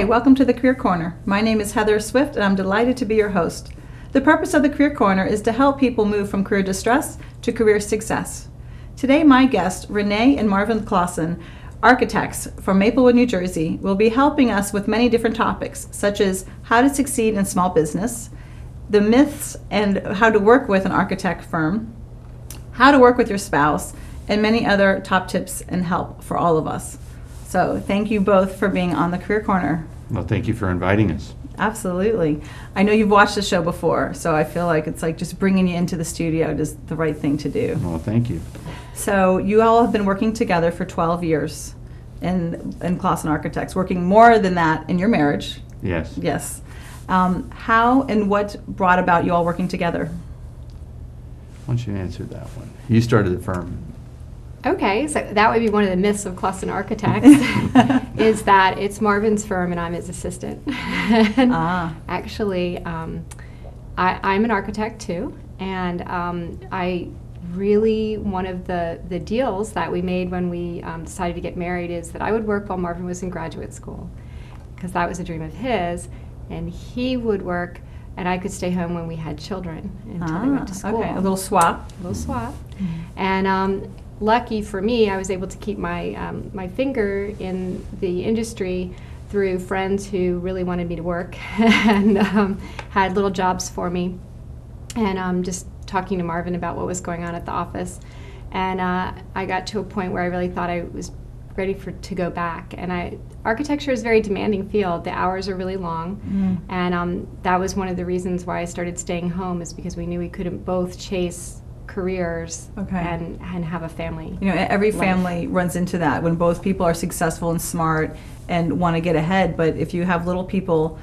Hi, welcome to the Career Corner. My name is Heather Swift and I'm delighted to be your host. The purpose of the Career Corner is to help people move from career distress to career success. Today my guests, René and Marvin Clawson, architects from Maplewood, New Jersey, will be helping us with many different topics, such as how to succeed in small business, the myths and how to work with an architect firm, how to work with your spouse, and many other top tips and help for all of us. So thank you both for being on the Career Corner. Well, thank you for inviting us. Absolutely. I know you've watched the show before, so I feel like it's like just bringing you into the studio is the right thing to do. Well, thank you. So you all have been working together for 12 years in Clawson Architects, working more than that in your marriage. Yes. Yes. How and what brought about you all working together? Why don't you answer that one? You started the firm. Okay, so that would be one of the myths of Clawson Architects, is that it's Marvin's firm and I'm his assistant. And actually, I'm an architect too, and one of the deals that we made when we decided to get married is that I would work while Marvin was in graduate school, because that was a dream of his, and he would work and I could stay home when we had children until they went to school. Okay, a little swap. A little swap. And lucky for me, I was able to keep my finger in the industry through friends who really wanted me to work and had little jobs for me, and just talking to Marvin about what was going on at the office. And I got to a point where I really thought I was ready to go back. And architecture is a very demanding field. The hours are really long, and that was one of the reasons why I started staying home, is because we knew we couldn't both chase careers and have a family. You know, every family runs into that when both people are successful and smart and want to get ahead, but if you have little people,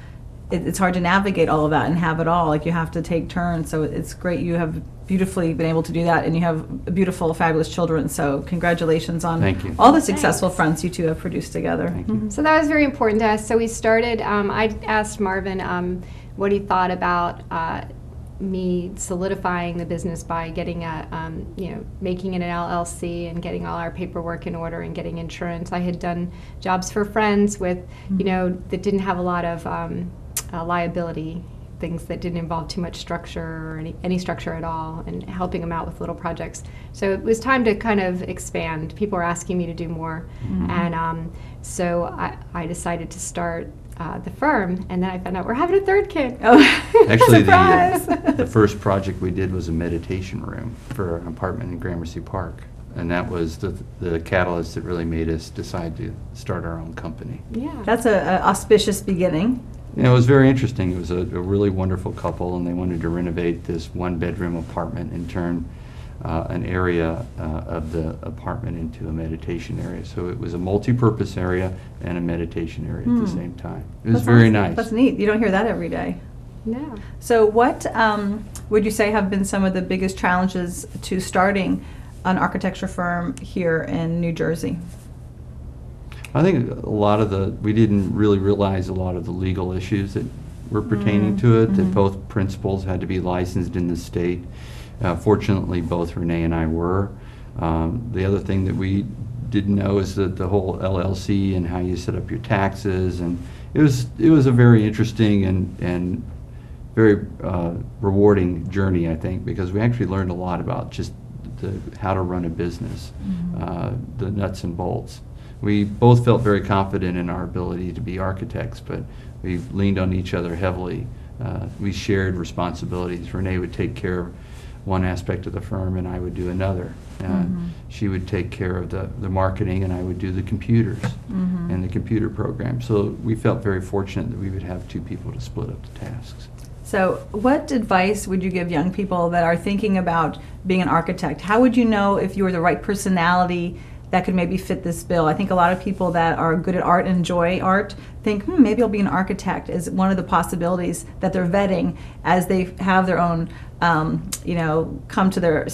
it's hard to navigate all of that and have it all. Like, you have to take turns. So it's great you have beautifully been able to do that, and you have beautiful, fabulous children. So congratulations on all the successful fronts you two have produced together. Thank you. So that was very important to us. So we started, I asked Marvin what he thought about me solidifying the business by getting making it an LLC and getting all our paperwork in order and getting insurance. I had done jobs for friends with, that didn't have a lot of liability, things that didn't involve too much structure or any structure at all, and helping them out with little projects. So it was time to kind of expand. People were asking me to do more, and so I decided to start the firm, and then I found out we're having a third kid. Oh, actually, the first project we did was a meditation room for an apartment in Gramercy Park, and that was the catalyst that really made us decide to start our own company. Yeah, that's an auspicious beginning. It was very interesting. It was a really wonderful couple, and they wanted to renovate this one-bedroom apartment and turn an area of the apartment into a meditation area. So it was a multi-purpose area and a meditation area at the same time. It was very nice. That's neat. You don't hear that every day. No. So what would you say have been some of the biggest challenges to starting an architecture firm here in New Jersey? I think we didn't really realize a lot of the legal issues that were pertaining to it, that both principals had to be licensed in the state. Fortunately, both René and I were. The other thing that we didn't know is that the whole LLC and how you set up your taxes, and it was a very interesting and very rewarding journey, I think, because we actually learned a lot about just how to run a business, the nuts and bolts. We both felt very confident in our ability to be architects, but we leaned on each other heavily. We shared responsibilities. René would take care of one aspect of the firm and I would do another. She would take care of the marketing and I would do the computers and the computer program. So we felt very fortunate that we would have two people to split up the tasks. So what advice would you give young people that are thinking about being an architect? How would you know if you were the right personality that could maybe fit this bill? I think a lot of people that are good at art and enjoy art think, maybe I'll be an architect, is one of the possibilities that they're vetting as they have their own, come to their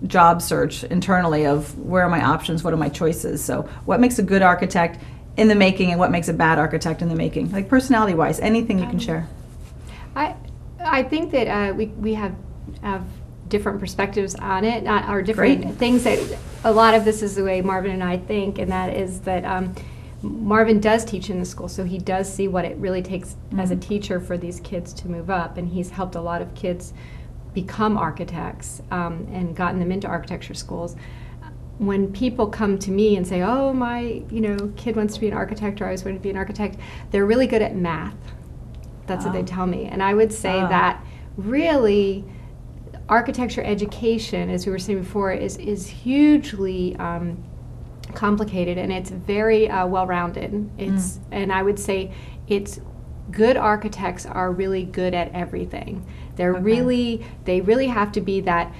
job search internally of where are my options, what are my choices. So what makes a good architect in the making and what makes a bad architect in the making? Like personality-wise, anything you can share. I think that we have different perspectives on it, or different things that a lot of this is the way Marvin and I think, and that is that Marvin does teach in the school, so he does see what it really takes as a teacher for these kids to move up, and he's helped a lot of kids become architects and gotten them into architecture schools. When people come to me and say, oh, my kid wants to be an architect, or I always wanted to be an architect, they're really good at math. That's what they tell me. And I would say that really architecture education, as we were saying before, is hugely complicated, and it's very well-rounded. And I would say good architects are really good at everything. They really have to be that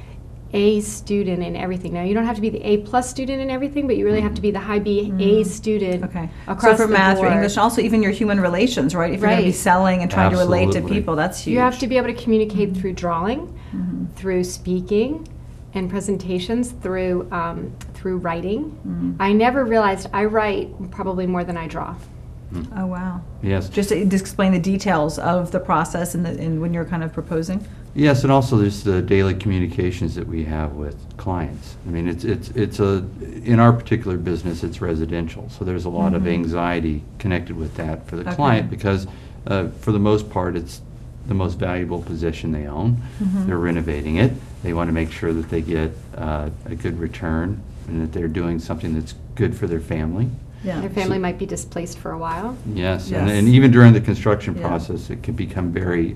A student in everything. Now, you don't have to be the A+ student in everything, but you really have to be the high B A student across so for the math, board. for English, also even your human relations, right? If you're going to be selling and trying to relate to people, that's huge. You have to be able to communicate through drawing, through speaking, and presentations, through writing. I never realized I write probably more than I draw. Oh, wow. Yes. Just to explain the details of the process and when you're kind of proposing? Yes, and also there's the daily communications that we have with clients. I mean, in our particular business, it's residential, so there's a lot of anxiety connected with that for the client, because for the most part, it's the most valuable possession they own. They're renovating it. They want to make sure that they get a good return and that they're doing something that's good for their family. Yeah. Their family might be displaced for a while. Yes, and even during the construction process, it can become very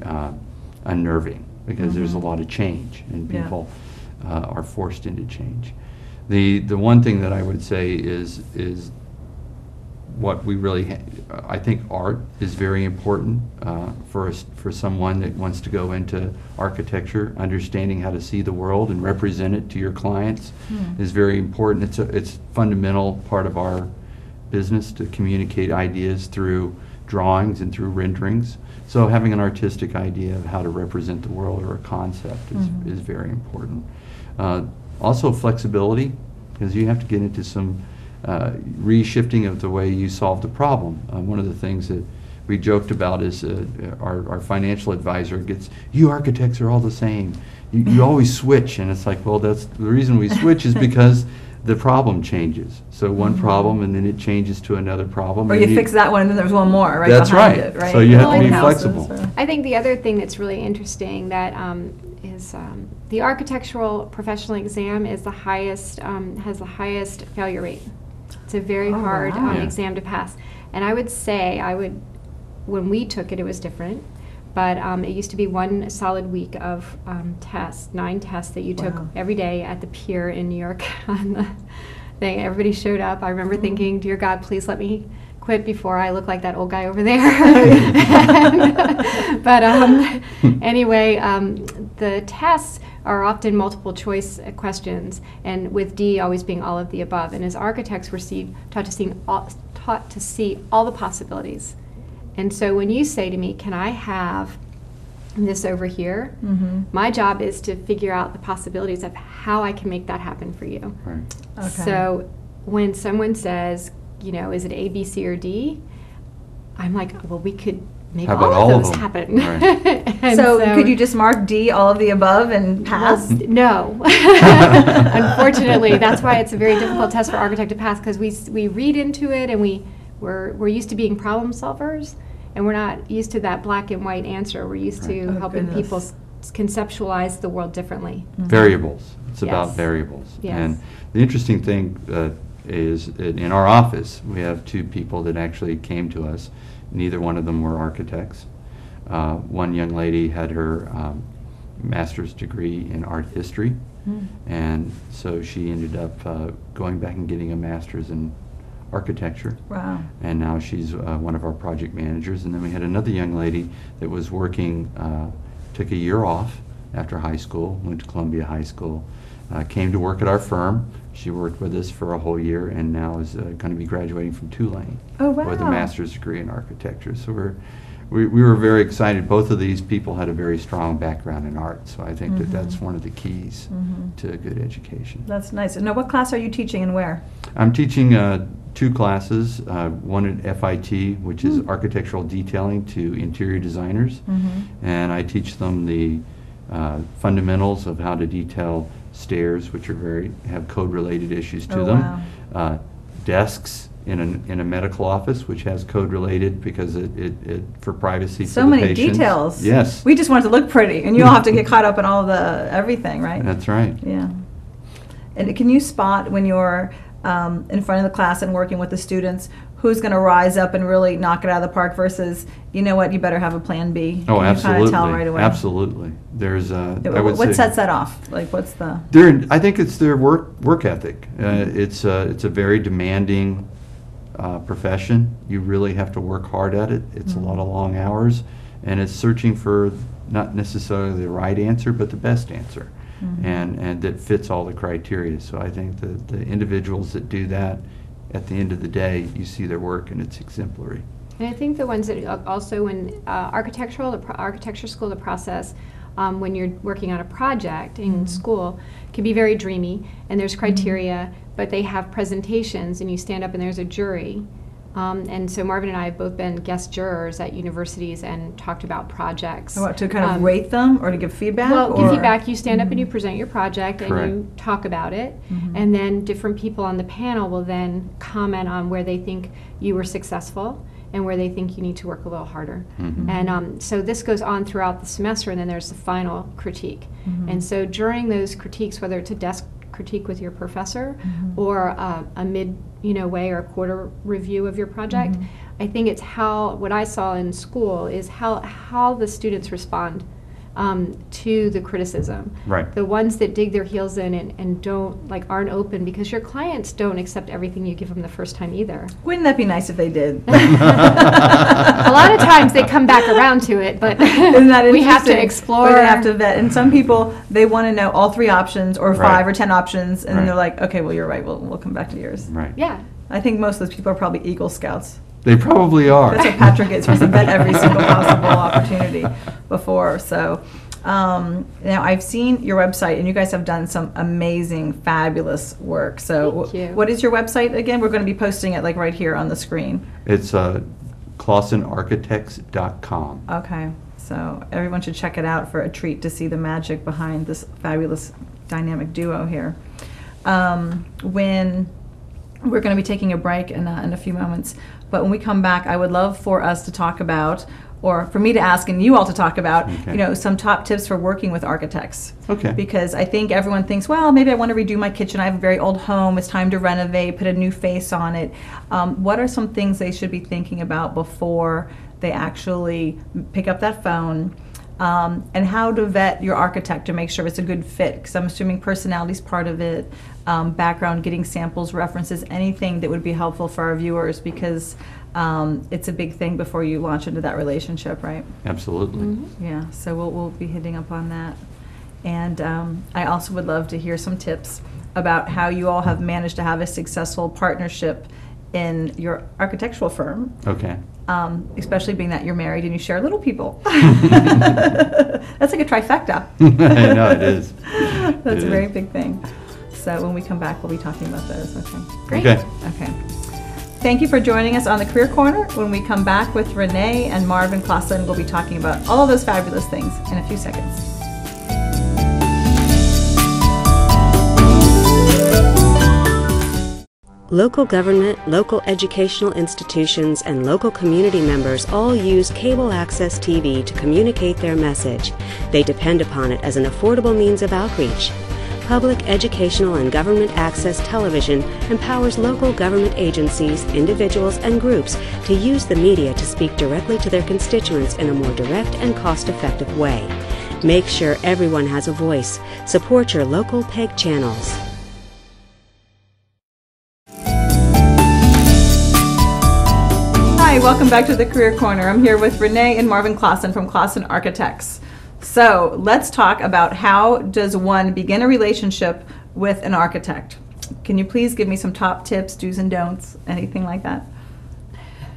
unnerving, because there's a lot of change, and people are forced into change. The one thing that I would say is what we really I think art is very important for someone that wants to go into architecture. Understanding how to see the world and represent it to your clients is very important. It's a fundamental part of our business to communicate ideas through drawings and through renderings. So having an artistic idea of how to represent the world or a concept is very important. Also flexibility, because you have to get into some reshifting of the way you solve the problem. One of the things that we joked about is our financial advisor gets, you architects are all the same. You always switch, and it's like, well, that's the reason we switch is because the problem changes. So one problem, and then it changes to another problem. Or you fix that one, and then there's one more right that's behind right. it, right? So you have to be Houses, flexible. I think the other thing that's really interesting that is the architectural professional exam is the highest, has the highest failure rate. It's a very hard exam to pass. And I would say, when we took it, it was different. But it used to be one solid week of tests, 9 tests that you took every day at the pier in New York on the thing. Everybody showed up. I remember thinking, dear God, please let me quit before I look like that old guy over there. But anyway, the tests are often multiple choice questions, and with D always being all of the above. And as architects, we're taught to see all the possibilities. And so when you say to me, can I have this over here? My job is to figure out the possibilities of how I can make that happen for you. Right. Okay. So when someone says, is it A, B, C, or D? I'm like, well, we could make all of those happen. Right. So could you just mark D, all of the above, and pass? Well, no. Unfortunately, that's why it's a very difficult test for architect to pass, because we read into it, and we're used to being problem solvers, and we're not used to that black and white answer. We're used to helping people conceptualize the world differently. Variables. It's about variables. Yes. And the interesting thing is in our office, we have 2 people that actually came to us. Neither one of them were architects. One young lady had her master's degree in art history, and so she ended up going back and getting a master's in architecture. Wow. And now she's one of our project managers. And then we had another young lady that was working, took a year off after high school, went to Columbia High School, came to work at our firm. She worked with us for a whole year, and now is going to be graduating from Tulane with a master's degree in architecture. So we were very excited. Both of these people had a very strong background in art, so I think that's one of the keys to a good education. That's nice. Now, what class are you teaching and where? I'm teaching 2 classes, one at FIT, which is architectural detailing to interior designers, and I teach them the fundamentals of how to detail stairs, which are have code-related issues to them, desks, in a medical office, which has code related because it for privacy So for the many patients. details. Yes. We just want it to look pretty, and you all have to get caught up in all the everything, right? That's right. Yeah. And can you spot when you're in front of the class and working with the students who's going to rise up and really knock it out of the park versus, you know what, you better have a plan B? Oh, Can absolutely. you kind of tell right away? Absolutely. There's I would What say sets that off? Like, what's the? I think it's their work ethic. It's a very demanding profession. You really have to work hard at it. It's a lot of long hours, and it's searching for not necessarily the right answer, but the best answer, and that fits all the criteria. So I think the individuals that do that, at the end of the day, you see their work and it's exemplary. And I think the ones that also in architecture school, the process, when you're working on a project in school, can be very dreamy, and there's criteria, but they have presentations, and you stand up and there's a jury. And so Marvin and I have both been guest jurors at universities and talked about projects. What, to kind of rate them or to give feedback? Well, give or? feedback. You stand up and you present your project Correct. and you talk about it. And then different people on the panel will then comment on where they think you were successful and where they think you need to work a little harder. And so this goes on throughout the semester, and then there's the final critique. And so during those critiques, whether it's a desk critique with your professor or a mid way or a quarter review of your project, I think it's what I saw in school is how the students respond to the criticism. Right. The ones that dig their heels in and aren't open, because your clients don't accept everything you give them the first time either. Wouldn't that be nice if they did? A lot of times they come back around to it, but Isn't that we have to interesting? explore. But they have to vet. And some people, they want to know all 3 options or 5 Right. or 10 options, and then Right. they're like, okay, well, you're right. We'll come back to yours. Right. Yeah. I think most of those people are probably Eagle Scouts. They probably are. That's what Patrick gets. He's vet every single possible opportunity before. So now I've seen your website, and you guys have done some amazing, fabulous work. So Thank you. what is your website again? We're going to be posting it like right here on the screen. It's ClawsonArchitects.com. Okay. So everyone should check it out for a treat to see the magic behind this fabulous dynamic duo here. When we're going to be taking a break in a few moments, but when we come back, I would love for us to talk about, or for me to ask and you all to talk about, Okay. some top tips for working with architects. Okay. Because I think everyone thinks, well, maybe I want to redo my kitchen. I have a very old home. It's time to renovate, put a new face on it. What are some things they should be thinking about before they actually pick up that phone? And how to vet your architect to make sure it's a good fit, because I'm assuming personality is part of it, background, getting samples, references, anything that would be helpful for our viewers, because it's a big thing before you launch into that relationship, right? Absolutely. Yeah, so we'll be hitting up on that. And I also would love to hear some tips about how you all have managed to have a successful partnership in your architectural firm. Okay. Especially being that you're married and you share little people. That's like a trifecta. I know it is. That's a very big thing. So when we come back, we'll be talking about those. Okay. Great. Okay. Okay. Thank you for joining us on the Career Corner. When we come back with René and Marvin Clawson, we'll be talking about all of those fabulous things in a few seconds. Local government, local educational institutions, and local community members all use cable access TV to communicate their message. They depend upon it as an affordable means of outreach. Public educational and government access television empowers local government agencies, individuals, and groups to use the media to speak directly to their constituents in a more direct and cost-effective way. Make sure everyone has a voice. Support your local PEG channels. Hi, welcome back to the Career Corner. I'm here with René and Marvin Clawson from Clawson Architects. So let's talk about how does one begin a relationship with an architect. Can you please give me some top tips, do's and don'ts, anything like that?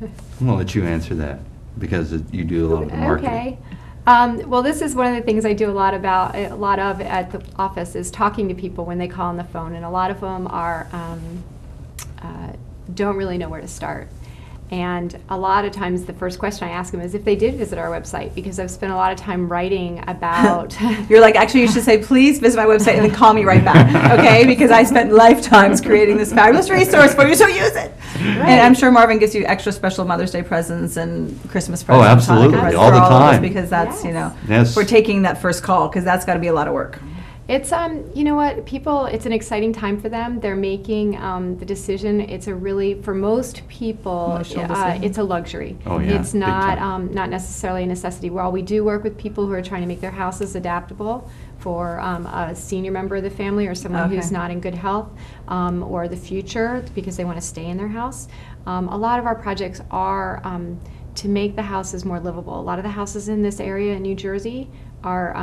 I'm going to let you answer that because you do a lot of the marketing. Okay. Well, this is one of the things I do a lot of at the office is talking to people when they call on the phone, and a lot of them are don't really know where to start. And a lot of times the first question I ask them is if they did visit our website, because I've spent a lot of time writing about... You're like, actually, you should say, please visit my website and then call me right back, okay? Because I spent lifetimes creating this fabulous resource for you, so use it. Right. And I'm sure Marvin gives you extra special Mother's Day presents and Christmas presents. Oh, absolutely, Hanukkah presents all the for of us, time. because that's, Yes. we're taking that first call, because that's got to be a lot of work. It's you know what, people, it's an exciting time for them. They're making the decision. It's a really, for most people, it's a luxury. Oh, yeah, It's big not time. not necessarily a necessity. While we do work with people who are trying to make their houses adaptable for a senior member of the family or someone who's not in good health, or the future because they want to stay in their house, a lot of our projects are to make the houses more livable. A lot of the houses in this area in New Jersey are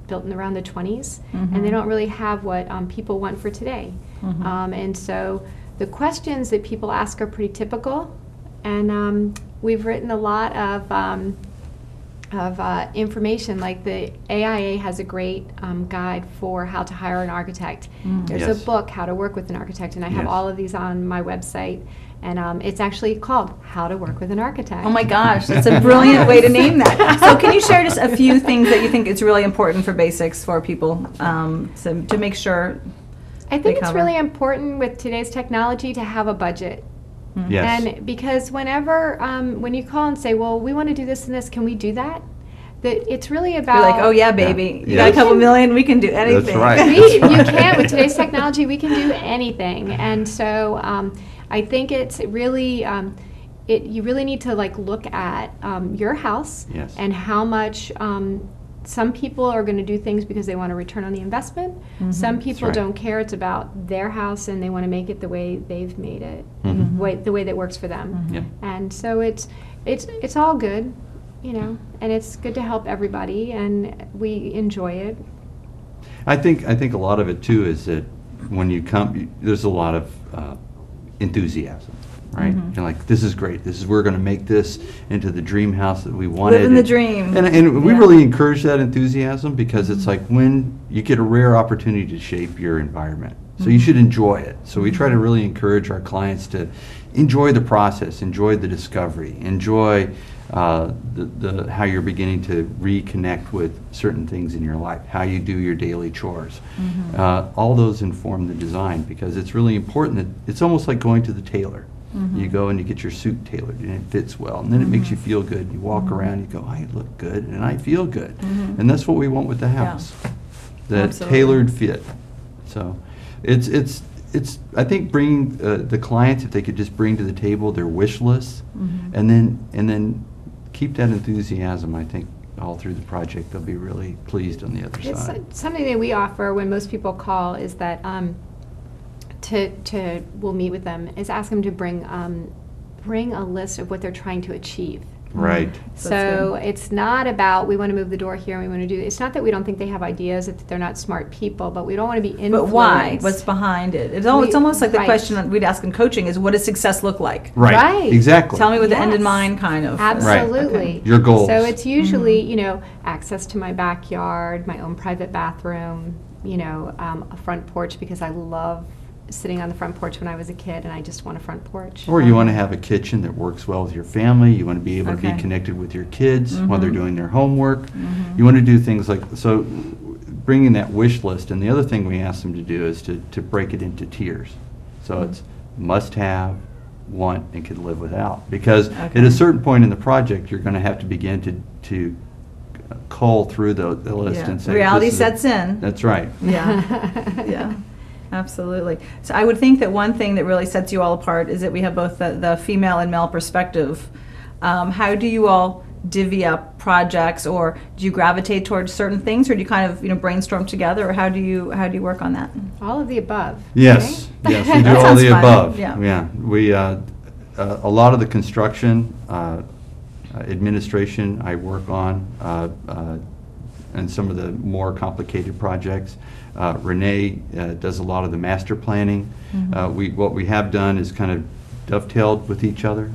built in around the 20s, and they don't really have what people want for today. And so the questions that people ask are pretty typical, and we've written a lot of information, like the AIA has a great guide for how to hire an architect. There's Yes. a book, How to Work with an Architect, and I have Yes. all of these on my website. And it's actually called How to Work with an Architect. Oh my gosh, that's a brilliant way to name that. So can you share just a few things that you think is really important for basics for people to make sure I think it's cover? really important with today's technology to have a budget. Yes. And because whenever, when you call and say, well, we want to do this and this, can we do that? That it's really about... You're like, oh yeah, baby, you Yeah. got a couple million, we can do anything. right. You can, with today's technology, we can do anything. And so I think it's really, you really need to look at your house Yes. and how much some people are going to do things because they want a return on the investment. Some people right. don't care. It's about their house and they want to make it the way they've made it, the way that works for them. Yeah. And so it's all good, and it's good to help everybody, and we enjoy it. I think a lot of it too is that when you come, there's a lot of enthusiasm, right? You're like, this is great. We're going to make this into the dream house that we wanted. Living the dream. And we really encourage that enthusiasm because it's like when you get a rare opportunity to shape your environment. So you should enjoy it. So we try to really encourage our clients to enjoy the process, enjoy the discovery, enjoy how you're beginning to reconnect with certain things in your life, how you do your daily chores. All those inform the design because it's really important that it's almost like going to the tailor. You go and you get your suit tailored and it fits well, and then it makes you feel good. You walk around, you go, I look good and I feel good. And that's what we want with the house, that Absolutely. tailored fit. So it's I think bringing the clients, if they could just bring to the table their wish lists and then keep that enthusiasm, I think all through the project they'll be really pleased on the other side. It's something that we offer when most people call is that we'll meet with them, is ask them to bring a list of what they're trying to achieve. Right. So it's not about we want to move the door here and we want to do. It's not that we don't think they have ideas, that they're not smart people, but we don't want to be influenced. But why? What's behind it? It's almost like the question that we'd ask in coaching is, what does success look like? Right. Exactly. Tell me with the end in Yes. mind, kind of. Absolutely. Okay. Your goals. So it's usually, access to my backyard, my own private bathroom, a front porch because I love sitting on the front porch when I was a kid and I just want a front porch. Or you want to have a kitchen that works well with your family. You want to be able to Okay. be connected with your kids while they're doing their homework. You want to do things like, so bringing that wish list. And the other thing we ask them to do is to break it into tiers. So it's must have, want, and could live without. Because at a certain point in the project, you're going to have to begin to cull through the list and say, reality this is sets in. That's right. Yeah, yeah, absolutely. So I would think that one thing that really sets you all apart is that we have both the female and male perspective. How do you all divvy up projects, or do you gravitate towards certain things, or do you kind of brainstorm together, or how do you work on that? All of the above. Yes, yes, we do That all sounds the fun. above. Yeah. We a lot of the construction administration I work on, and some of the more complicated projects. René does a lot of the master planning. What we have done is kind of dovetailed with each other,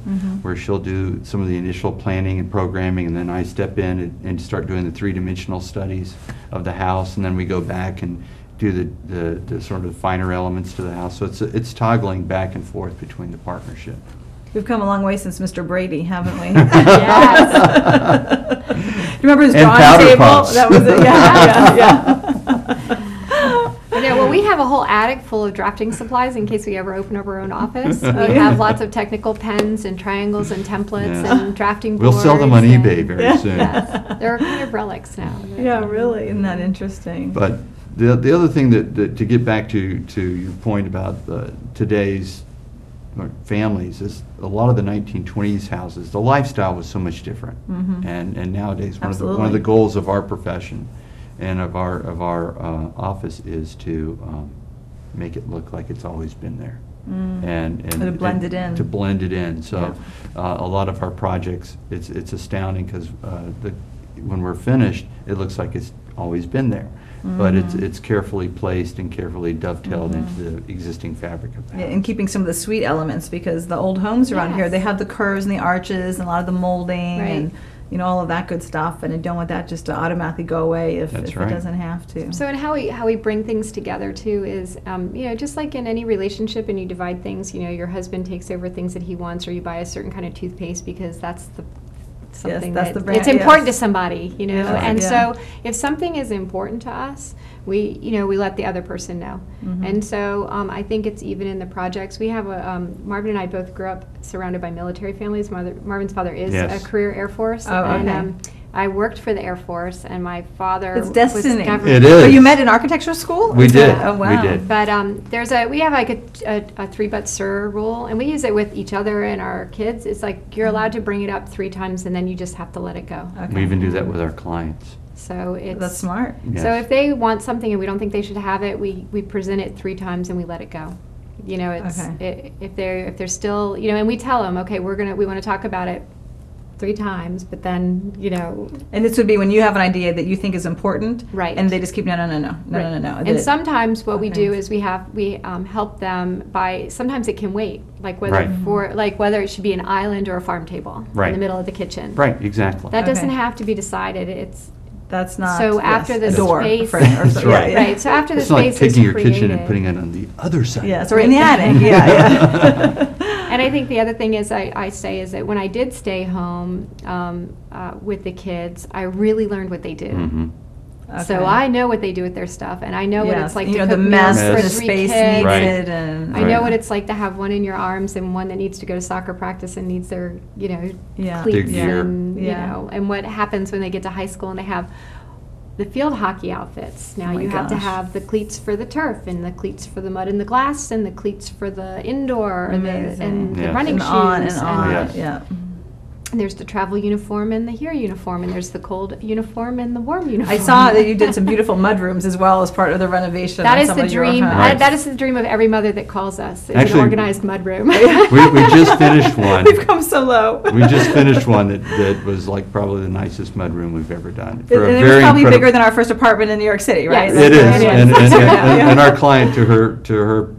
where she'll do some of the initial planning and programming, and then I step in and start doing the three-dimensional studies of the house, and then we go back and do the sort of finer elements to the house. So it's toggling back and forth between the partnership. We've come a long way since Mr. Brady, haven't we? Yes. You remember his And drawing powder table? puffs. That was it. Yeah. Yeah, well, we have a whole attic full of drafting supplies in case we ever open up our own office. We yeah. have lots of technical pens and triangles and templates Yes. and drafting We'll boards. sell them on and- eBay very Yeah. soon. Yes, they're kind of relics now. Yeah, really. Isn't that interesting? But the other thing that to get back to your point about today's families is a lot of the 1920s houses, the lifestyle was so much different. Mhm. And nowadays, one of Absolutely. the goals of our profession and of our office is to make it look like it's always been there. And To blend it in. To blend it in. So a lot of our projects, it's astounding because when we're finished, it looks like it's always been there. But it's carefully placed and carefully dovetailed into the existing fabric of the Yeah, house. and keeping some of the sweet elements, because the old homes around here, Yes. they have the curves and the arches and a lot of the molding Right. and all of that good stuff, and I don't want that just to automatically go away if That's it right. doesn't have to. So, and how we bring things together too is, just like in any relationship, and you divide things. Your husband takes over things that he wants, or you buy a certain kind of toothpaste because that's something that's that the brand, it's important yes. to somebody. Yeah. And Yeah. so if something is important to us, we let the other person know. And so I think it's even in the projects. We have Marvin and I both grew up surrounded by military families. Marvin's father is Yes. a career Air Force, Oh, okay. and I worked for the Air Force, and my father It's was destiny. government. It is. So you met in architectural school? We Is did. that- Oh, wow. We did. But we have like a 3 but sir rule, and we use it with each other and our kids. It's like you're allowed to bring it up 3 times, and then you just have to let it go. Okay. We even do that with our clients. So it's That's smart. So Yes. if they want something and we don't think they should have it, we present it 3 times and we let it go. It's Okay. if they're still and we tell them, okay, we want to talk about it 3 times, but then And this would be when you have an idea that you think is important, Right. and they just keep, no. And That- sometimes what we Okay. do is we help them by, sometimes it can wait, like Right. whether it should be an island or a farm table Right. in the middle of the kitchen. Right, exactly. That doesn't Okay. have to be decided. That's not. So after the a door space- for- or so- That's right. yeah. Right. So after the It's not like space is taking your kitchen and created- putting it on the other side. Yes, or in the attic. Yeah. And I think the other thing is I say is that when I did stay home with the kids, I really learned what they do. Mhm. So Okay. I know what they do with their stuff, and I know what Yes, it's like you to know, cook the meals mess, for the 3 space kids. needs Right. it, and I know Right. what it's like to have one in your arms and one that needs to go to soccer practice and needs their, Yeah. cleats Their gear. and, Yeah. and what happens when they get to high school and they have the field hockey outfits. Now Oh my you have to gosh. have the cleats for the turf and the cleats for the mud and the glass and the cleats for the indoor and Amazing. the Yes. running and shoes. on and on. Yes. Yeah. And there's the travel uniform and the here uniform, and there's the cold uniform and the warm uniform. I saw that you did some beautiful mud rooms as well as part of the renovation. That on is some the of your dream. homes. Right. That is the dream of every mother that calls us. Is Actually- an organized mud room. We just finished one. We've come so low. We just finished one that was like probably the nicest mudroom we've ever done. And For a it was very probably incredible- bigger than our first apartment in New York City, right? Yes. It is, It is. and our client, to her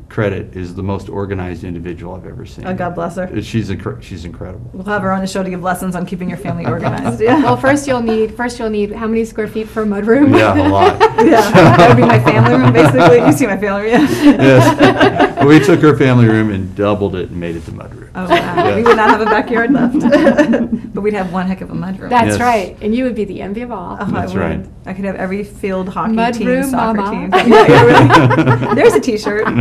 credit, is the most organized individual I've ever seen. Oh, God bless her. She's incredible. We'll have her on the show to give lessons on keeping your family organized. Yeah. Well, first you'll need how many square feet for a mud room? Yeah, a lot. Yeah, that would be my family room, basically. You see my family room, yeah. Yes. Well, we took her family room and doubled it and made it the mudroom. Oh, wow. Yeah. We would not have a backyard left. But we'd have one heck of a mud room. That's Yes. right, and you would be the envy of all. Oh, That's I would. right. I could have every field hockey Mud team, room soccer mama. team. Yeah, really. There's a T-shirt. I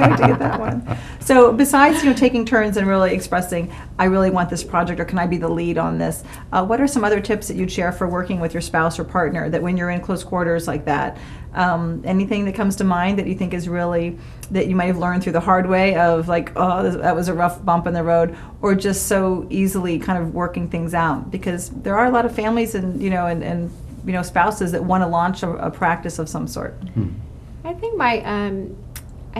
have to get that one. So besides, taking turns and really expressing, I really want this project, or can I be the lead on this? What are some other tips that you'd share for working with your spouse or partner, that when you're in close quarters like that, anything that comes to mind that you think is really, that you might have learned through the hard way of like, oh, that was a rough bump in the road, or just so easily kind of working things out? Because there are a lot of families and spouses that want to launch a practice of some sort. I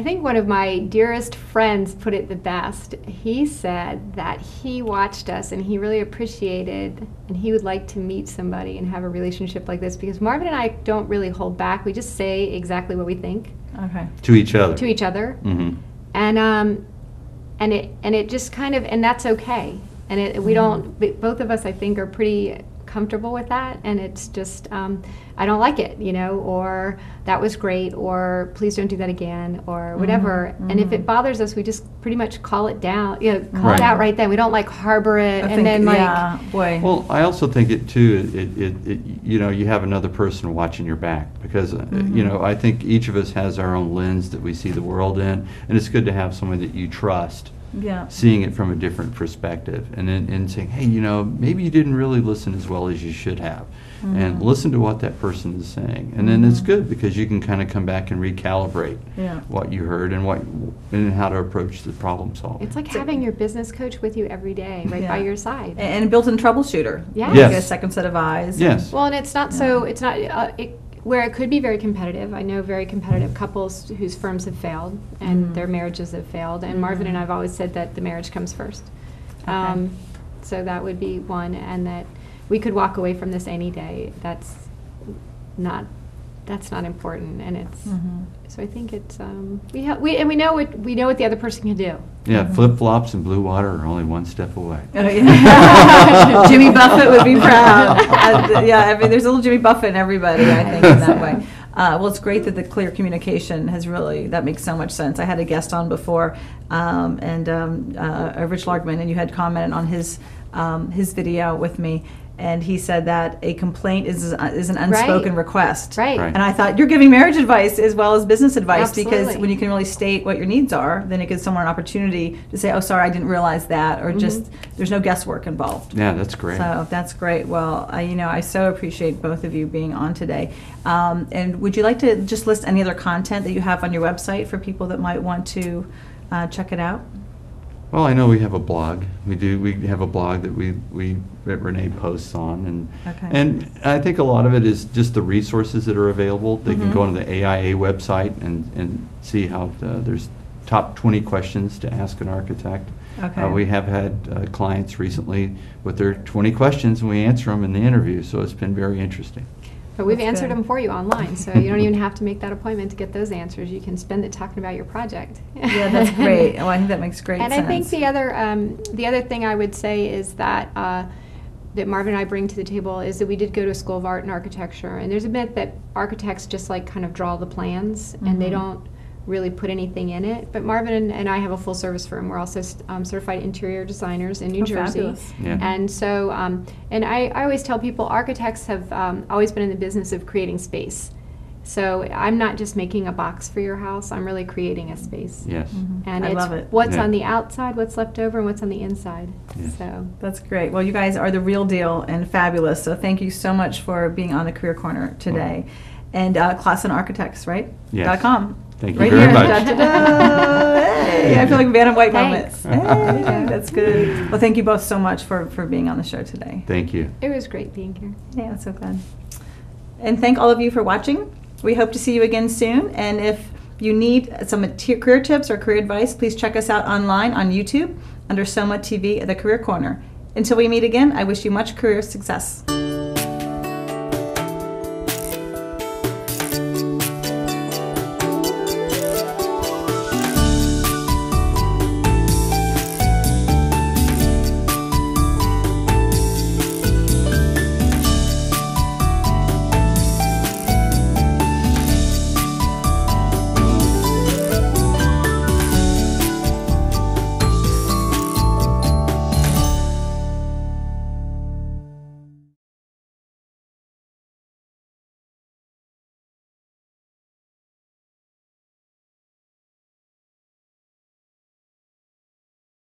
think one of my dearest friends put it the best. He said that he watched us and he really appreciated, and he would like to meet somebody and have a relationship like this, because Marvin and I don't really hold back. We just say exactly what we think Okay. To each other. to each other, Mhm. and it just kind of, and that's okay. And we don't. Both of us, I think, are pretty comfortable with that, and it's just I don't like it, or that was great, or please don't do that again, or whatever. And if it bothers us, we just pretty much call it down, call it out right then. We don't harbor it boy. Well, I also think it too. You have another person watching your back because I think each of us has our own lens that we see the world in, and it's good to have someone that you trust. Yeah. Seeing it from a different perspective, and saying, hey, maybe you didn't really listen as well as you should have, and listen to what that person is saying, and then it's good because you can kind of come back and recalibrate what you heard and how to approach the problem solving. It's like having your business coach with you every day, right by your side, and a built-in troubleshooter. Yeah, you get a second set of eyes. Yes. Well, and it's not where it could be very competitive. I know very competitive couples whose firms have failed and their marriages have failed. And Marvin and I have always said that the marriage comes first. Okay. So that would be one, and that we could walk away from this any day. That's not important, and it's so I think it's we know what the other person can do. Yeah, flip-flops and blue water are only one step away. Oh, yeah. Jimmy Buffett would be proud. There's a little Jimmy Buffett in everybody, I think, in that way. Well, it's great that the clear communication has that makes so much sense. I had a guest on before, Rich Largman, and you had commented on his video with me. And he said that a complaint is an unspoken request. Right. And I thought, you're giving marriage advice as well as business advice. Absolutely. Because when you can really state what your needs are, then it gives someone an opportunity to say, oh, sorry, I didn't realize that, or just there's no guesswork involved. Yeah, that's great. So that's great. Well, I so appreciate both of you being on today. And would you like to just list any other content that you have on your website for people that might want to check it out? Well, I know we have a blog. We have a blog that that René posts on, and I think a lot of it is just the resources that are available. They can go on the AIA website and see how there's top 20 questions to ask an architect. Okay. We have had clients recently with their 20 questions, and we answer them in the interview, so it's been very interesting. But we've That's answered good. them for you online, so you don't even have to make that appointment to get those answers. You can spend it talking about your project. Yeah, that's great. Well, I think that makes great and sense. I think the other thing I would say is that that Marvin and I bring to the table is that we did go to a school of art and architecture, and there's a myth that architects just kind of draw the plans and they don't really put anything in it. But Marvin and I have a full service firm. We're also certified interior designers in New Jersey. Fabulous. Yeah. And so, and I always tell people architects have always been in the business of creating space. So I'm not just making a box for your house, I'm really creating a space. Yes. And I it's love it. what's Yeah. on the outside, what's left over, and what's on the inside. Yes. So That's great. Well, you guys are the real deal and fabulous. So thank you so much for being on the Career Corner today. And Clawson Architects, right? Yes. .com. Thank you Right very here. much. Da-da-da. Hey, I feel like Van and White Thanks. moment. Hey, that's good. Well, thank you both so much for being on the show today. Thank you. it was great being here. Yeah, that's so glad. And thank all of you for watching. We hope to see you again soon. And if you need some career tips or career advice, please check us out online on YouTube under SOMAtv, The Career Corner. Until we meet again, I wish you much career success.